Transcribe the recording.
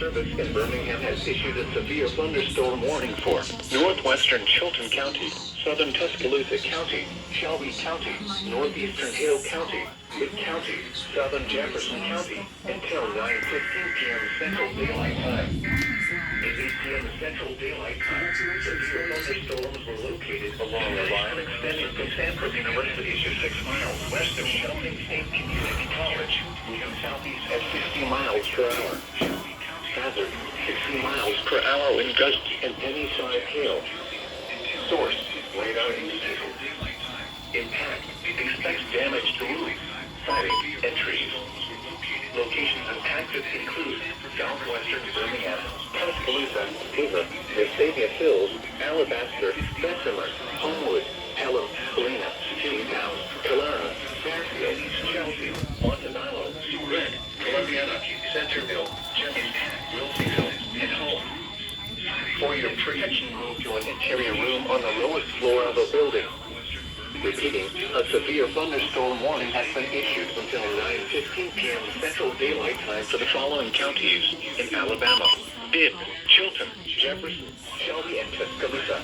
Service in Birmingham has issued a severe thunderstorm warning for northwestern Chilton County, southern Tuscaloosa County, Shelby County, northeastern Hale County, Mid County, southern Jefferson County, until 9:15 p.m. Central Daylight Time. At 8 p.m. Central Daylight Time, severe thunderstorms were located along a line extending from Stanford University to 6 miles west of Shelby State Community College, moving southeast at 60 miles per hour. Hazard, 60 miles per hour wind gusts and penny-sized hail. Source, radar indicated. Impact, expects damage to roofs, siding, and trees. Locations impacted include southwestern Birmingham, Tuscaloosa, Beaver, Vestavia Hills, Alabaster, Bessemer, Homewood, Pelham, Helena, Jimtown, Calera, Fairfield, Chelsea, Montanaro, Red, Columbiana, Centerville, Jefferson, Wilsonville, and Home. For your protection, move to an interior room on the lowest floor of a building. Repeating, a severe thunderstorm warning has been issued until 9:15 p.m. Central Daylight Time for the following counties in Alabama: Bibb, Chilton, Jefferson, Shelby, and Tuscaloosa.